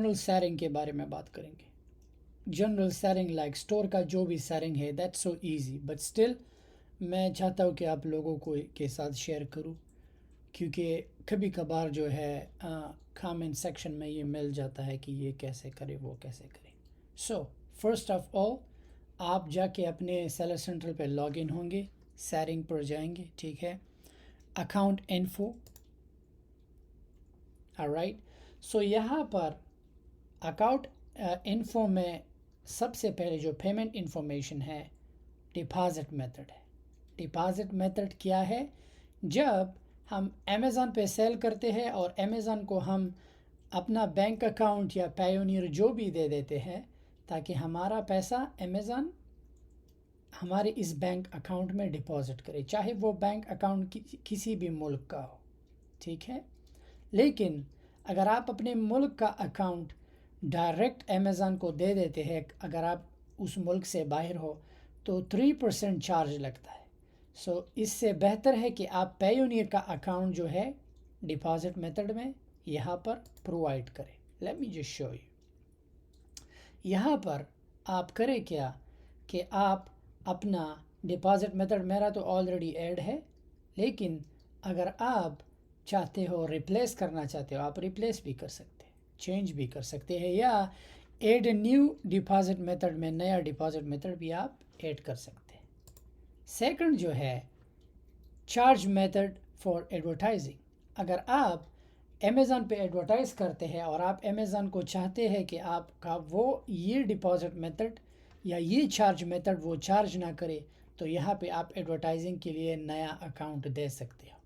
General sharing کے بارے میں بات کریں گے. جنرل سیرنگ لائک اسٹور کا جو بھی سیرنگ ہے that's so easy, but still میں چاہتا ہوں کہ آپ لوگوں کو کے ساتھ شیئر کروں، کیونکہ کبھی کبھار جو ہے کامنٹ سیکشن میں یہ مل جاتا ہے کہ یہ کیسے کرے وہ کیسے کرے. سو فرسٹ آف آل آپ جا کے اپنے سیلر سینٹرل پہ لاگ ان ہوں گے، سیرنگ پر جائیں گے، ٹھیک ہے، اکاؤنٹ انفو. آلرائٹ، سو یہاں پر اکاؤنٹ انفو میں سب سے پہلے جو پیمنٹ انفارمیشن ہے ڈپازٹ میتھڈ ہے. ڈپازٹ میتھڈ کیا ہے؟ جب ہم امیزون پہ سیل کرتے ہیں اور امیزون کو ہم اپنا بینک اکاؤنٹ یا پیونیر جو بھی دے دیتے ہیں تاکہ ہمارا پیسہ امیزون ہمارے اس بینک اکاؤنٹ میں ڈپازٹ کرے، چاہے وہ بینک اکاؤنٹ کسی بھی ملک کا ہو، ٹھیک ہے. لیکن اگر آپ اپنے ملک کا اکاؤنٹ ڈائریکٹ امیزون کو دے دیتے ہیں، اگر آپ اس ملک سے باہر ہو تو 3% چارج لگتا ہے. سو اس سے بہتر ہے کہ آپ پیونیر کا اکاؤنٹ جو ہے ڈپازٹ میتھڈ میں یہاں پر پرووائڈ کریں. Let me just show you. یہاں پر آپ کریں کیا کہ آپ اپنا ڈپازٹ میتھڈ میرا تو آلریڈی ایڈ ہے، لیکن اگر آپ چاہتے ہو ریپلیس کرنا چاہتے ہو آپ ریپلیس بھی کر سکتے ہیں، چینج بھی کر سکتے ہیں، یا ایڈ نیو ڈپازٹ میتھڈ میں نیا ڈپازٹ میتھڈ بھی آپ ایڈ کر سکتے ہیں. سیکنڈ جو ہے چارج میتھڈ فار ایڈورٹائزنگ. اگر آپ امیزون پہ ایڈورٹائز کرتے ہیں اور آپ امیزون کو چاہتے ہیں کہ آپ کا وہ یہ ڈپازٹ میتھڈ یا یہ چارج میتھڈ وہ چارج نہ کرے، تو یہاں پہ آپ ایڈورٹائزنگ کے لیے نیا اکاؤنٹ دے سکتے ہو.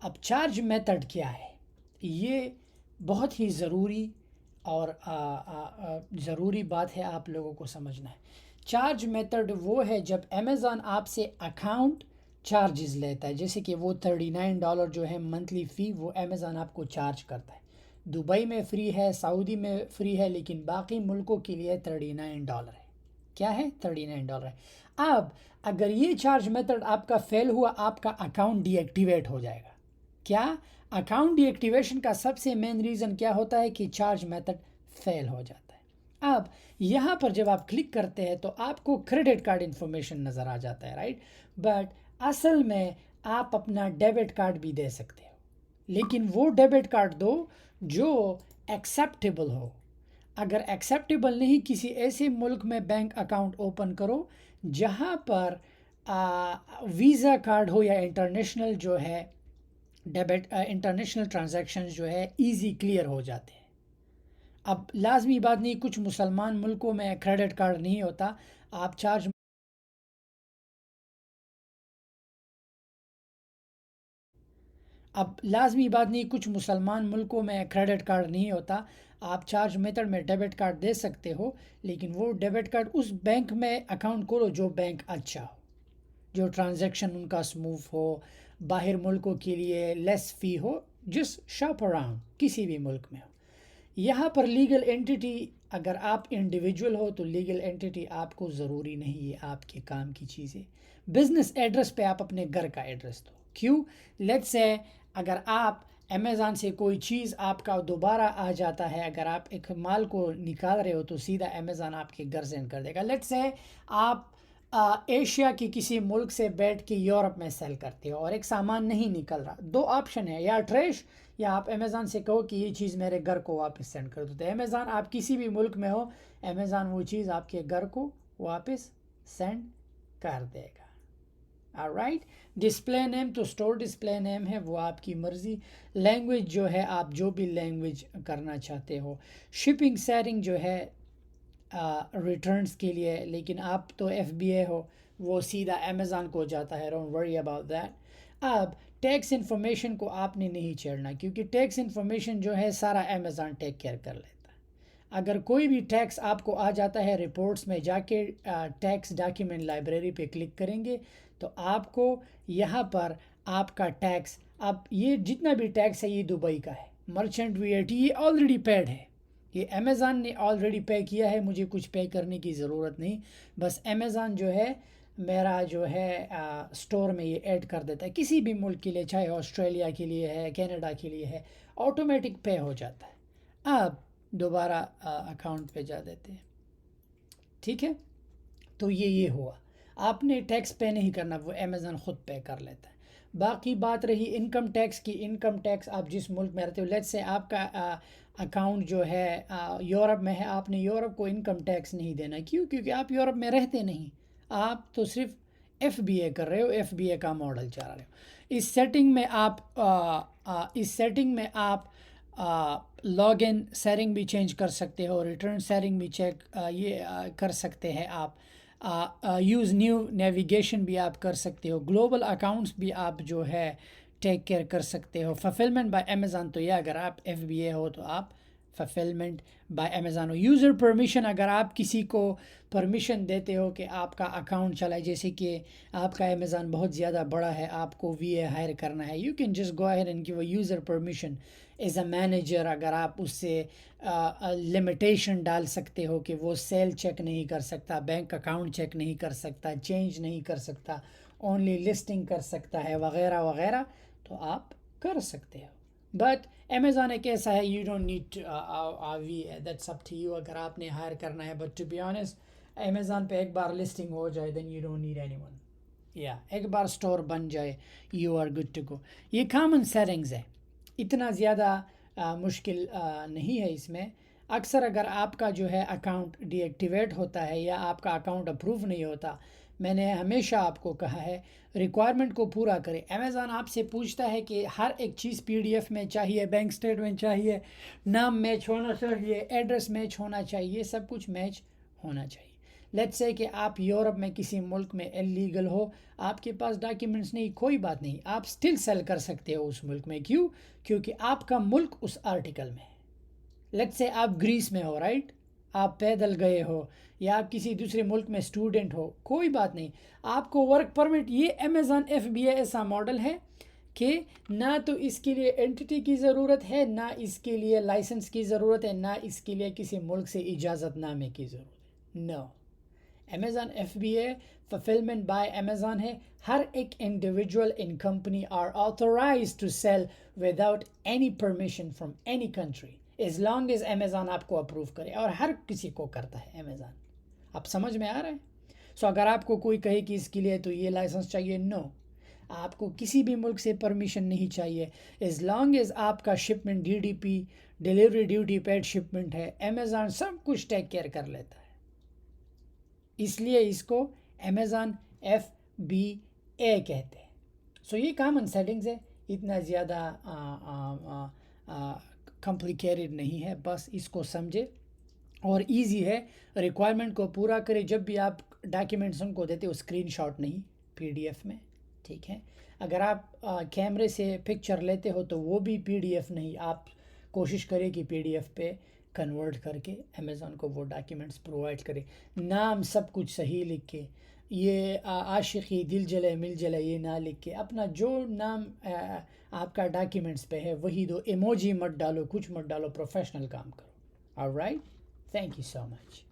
اب چارج میتھڈ کیا ہے؟ یہ بہت ہی ضروری اور ضروری بات ہے، آپ لوگوں کو سمجھنا ہے. چارج میتھڈ وہ ہے جب امیزون آپ سے اکاؤنٹ چارجز لیتا ہے، جیسے کہ وہ $39 جو ہے منتھلی فی وہ امیزون آپ کو چارج کرتا ہے. دبئی میں فری ہے، سعودی میں فری ہے، لیکن باقی ملکوں کے لیے $39 ہے. کیا ہے؟ $39 ہے. اب اگر یہ چارج میتھڈ آپ کا فیل ہوا آپ کا اکاؤنٹ ڈی ایکٹیویٹ ہو جائے گا. کیا؟ اکاؤنٹ ڈی ایکٹیویشن کا سب سے مین ریزن کیا ہوتا ہے کہ چارج میتھڈ فیل ہو جاتا ہے. اب یہاں پر جب آپ کلک کرتے ہیں تو آپ کو کریڈٹ کارڈ انفارمیشن نظر آ جاتا ہے، رائٹ، بٹ اصل میں آپ اپنا ڈیبٹ کارڈ بھی دے سکتے ہو، لیکن وہ ڈیبٹ کارڈ دو جو ایکسیپٹیبل ہو. اگر ایکسیپٹیبل نہیں، کسی ایسے ملک میں بینک اکاؤنٹ اوپن کرو جہاں پر ویزا کارڈ ہو یا انٹرنیشنل جو ہے ڈیبٹ انٹرنیشنل ٹرانزیکشنز جو ہے ایزی کلیئر ہو جاتے ہیں. اب لازمی بات نہیں، کچھ مسلمان ملکوں میں کریڈٹ کارڈ نہیں ہوتا، آپ چارج کچھ مسلمان ملکوں میں کریڈٹ کارڈ نہیں ہوتا، آپ چارج میتھڈ میں ڈیبٹ کارڈ دے سکتے ہو، لیکن وہ ڈیبٹ کارڈ اس بینک میں اکاؤنٹ کھولو جو بینک اچھا ہو، جو ٹرانزیکشن ان کا سموتھ ہو، باہر ملکوں کے لیے لیس فی ہو، جس شاپ اراؤنڈ کسی بھی ملک میں ہو. یہاں پر لیگل اینٹیٹی اگر آپ انڈیویجول ہو تو لیگل اینٹیٹی آپ کو ضروری نہیں ہے، آپ کے کام کی چیزیں. بزنس ایڈریس پہ آپ اپنے گھر کا ایڈریس دو. کیوں؟ لیٹس سے اگر آپ امیزون سے کوئی چیز آپ کا دوبارہ آ جاتا ہے، اگر آپ ایک مال کو نکال رہے ہو تو سیدھا امیزون آپ کے گھر سینڈ کر دے گا. لیٹس سے آپ ایشیا کی کسی ملک سے بیٹھ کے یورپ میں سیل کرتے ہو اور ایک سامان نہیں نکل رہا، دو آپشن ہے، یا ٹریش یا آپ امیزون سے کہو کہ یہ چیز میرے گھر کو واپس سینڈ کر دو. تو امیزون آپ کسی بھی ملک میں ہو، امیزون وہ چیز آپ کے گھر کو واپس سینڈ کر دے گا. آلرائٹ، ڈسپلے نیم تو اسٹور ڈسپلے نیم ہے، وہ آپ کی مرضی. لینگویج جو ہے آپ جو بھی لینگویج کرنا چاہتے ہو. شپنگ سیرنگ جو ہے ریٹرنز کے لیے، لیکن آپ تو ایف بی اے ہو، وہ سیدھا امیزون کو جاتا ہے، ڈونٹ وری اباؤٹ دیٹ. اب ٹیکس انفارمیشن کو آپ نے نہیں چھیڑنا، کیونکہ ٹیکس انفارمیشن جو ہے سارا امیزون ٹیک کیئر کر لیتا ہے. اگر کوئی بھی ٹیکس آپ کو آ جاتا ہے رپورٹس میں جا کے ٹیکس ڈاکیومنٹ لائبریری پہ کلک کریں گے تو آپ کو یہاں پر آپ کا ٹیکس، اب یہ جتنا بھی ٹیکس ہے یہ دبئی کا ہے، مرچنٹ وی آئی ٹی یہ آلریڈی پیڈ ہے، یہ امیزون نے آلریڈی پے کیا ہے، مجھے کچھ پے کرنے کی ضرورت نہیں. بس امیزون جو ہے میرا جو ہے اسٹور میں یہ ایڈ کر دیتا ہے، کسی بھی ملک کے لیے، چاہے آسٹریلیا کے لیے ہے، کینیڈا کے لیے ہے، آٹومیٹک پے ہو جاتا ہے. اب دوبارہ اکاؤنٹ پہ جا دیتے ہیں. ٹھیک ہے، تو یہ ہوا. آپ نے ٹیکس پے نہیں کرنا، وہ امیزون خود پے کر لیتا ہے. باقی بات رہی انکم ٹیکس کی. انکم ٹیکس آپ جس ملک میں رہتے ہو، لیٹس سے آپ کا اکاؤنٹ جو ہے یورپ میں ہے، آپ نے یورپ کو انکم ٹیکس نہیں دینا. کیوں؟ کیونکہ آپ یورپ میں رہتے نہیں، آپ تو صرف ایف بی اے کر رہے ہو، ایف بی اے کا ماڈل چلا رہے ہو. اس سیٹنگ میں آپ لاگ ان سیٹنگ بھی چینج کر سکتے ہو، ریٹرن سیٹنگ بھی کر سکتے ہیں آپ. یوز نیو نیویگیشن بھی آپ کر سکتے ہو. گلوبل اکاؤنٹس بھی آپ جو ہے ٹیک کیئر کر سکتے ہو. فلفلمنٹ بائی امیزون، تو یہ اگر آپ ایف بی اے ہو تو آپ fulfilment by Amazon who. User permission, اگر آپ کسی کو پرمیشن دیتے ہو کہ آپ کا اکاؤنٹ چلائے، جیسے کہ آپ کا امیزون بہت زیادہ بڑا ہے، آپ کو وی اے ہائر کرنا ہے، you can just go ahead and give a user permission as a manager. اگر آپ اس سے لمیٹیشن ڈال سکتے ہو کہ وہ سیل چیک نہیں کر سکتا، بینک اکاؤنٹ چیک نہیں کر سکتا، چینج نہیں کر سکتا، اونلی لسٹنگ کر سکتا ہے، وغیرہ وغیرہ، تو آپ کر سکتے ہو. بٹ امیزون ایک ایسا ہے، you don't need VA that's up to you اگر آپ نے ہائر کرنا ہے. But to be honest, Amazon پہ ایک بار لسٹنگ ہو جائے then you don't need anyone. یا ایک بار اسٹور بن جائے، you are good to go. یہ کامن سیٹنگز ہے، اتنا زیادہ مشکل نہیں ہے اس میں. اکثر اگر آپ کا جو ہے اکاؤنٹ ڈی ایکٹیویٹ ہوتا ہے یا آپ کا اکاؤنٹ اپروو نہیں ہوتا، میں نے ہمیشہ آپ کو کہا ہے ریکوائرمنٹ کو پورا کرے. امیزون آپ سے پوچھتا ہے کہ ہر ایک چیز پی ڈی ایف میں چاہیے، بینک اسٹیٹمنٹ چاہیے، نام میچ ہونا چاہیے، ایڈریس میچ ہونا چاہیے، یہ سب کچھ میچ ہونا چاہیے. لیٹس سے کہ آپ یورپ میں کسی ملک میں اللیگل ہو، آپ کے پاس ڈاکیومنٹس نہیں، کوئی بات نہیں، آپ سٹل سیل کر سکتے ہو اس ملک میں. کیوں؟ کیونکہ آپ کا ملک اس آرٹیکل میں ہے. لیٹس سے آپ گریس میں ہو، رائٹ، آپ پیدل گئے ہو، یا آپ کسی دوسرے ملک میں اسٹوڈنٹ ہو، کوئی بات نہیں، آپ کو ورک پرمٹ. یہ امیزون ایف بی اے ایسا ماڈل ہے کہ نہ تو اس کے لیے انٹیٹی کی ضرورت ہے، نہ اس کے لیے لائسنس کی ضرورت ہے، نہ اس کے لیے کسی ملک سے اجازت نامے کی ضرورت ہے. No, Amazon F B A fulfilment by Amazon ہے. ہر ایک individual in company are authorise to sell without any permission from any country, as long as Amazon آپ کو اپروو کرے، اور ہر کسی کو کرتا ہے امیزون. آپ سمجھ میں آ رہا ہے؟ سو اگر آپ کو کوئی کہے کہ اس کے لیے تو یہ لائسنس چاہیے، نو، آپ کو کسی بھی ملک سے پرمیشن نہیں چاہیے. ایز لانگ ایز آپ کا shipment D D P, delivery duty paid shipment ہے، امیزون سب کچھ ٹیک کیئر کر لیتا ہے. اس لیے اس کو امیزون ایف بی اے کہتے ہیں. سو یہ کامن سیٹنگز ہے، اتنا زیادہ کمپلیکیٹڈ نہیں ہے، بس اس کو سمجھے اور ایزی ہے. ریکوائرمنٹ کو پورا کرے. جب بھی آپ ڈاکیومنٹس ان کو دیتے ہو، اسکرین شاٹ نہیں، پی ڈی ایف میں. ٹھیک ہے، اگر آپ کیمرے سے پکچر لیتے ہو تو وہ بھی پی ڈی ایف نہیں، آپ کوشش کرے کہ پی ڈی ایف پہ کنورٹ کر کے امیزون کو وہ ڈاکیومنٹس پرووائڈ کرے. نام سب کچھ صحیح لکھ کے، یہ عاشقی دل جلے مل جلے یہ نہ لکھ کے، اپنا جو نام آپ کا ڈاکیومنٹس پہ ہے وہی دو. ایموجی مت ڈالو، کچھ مت ڈالو، پروفیشنل کام کرو. All right, thank you so much.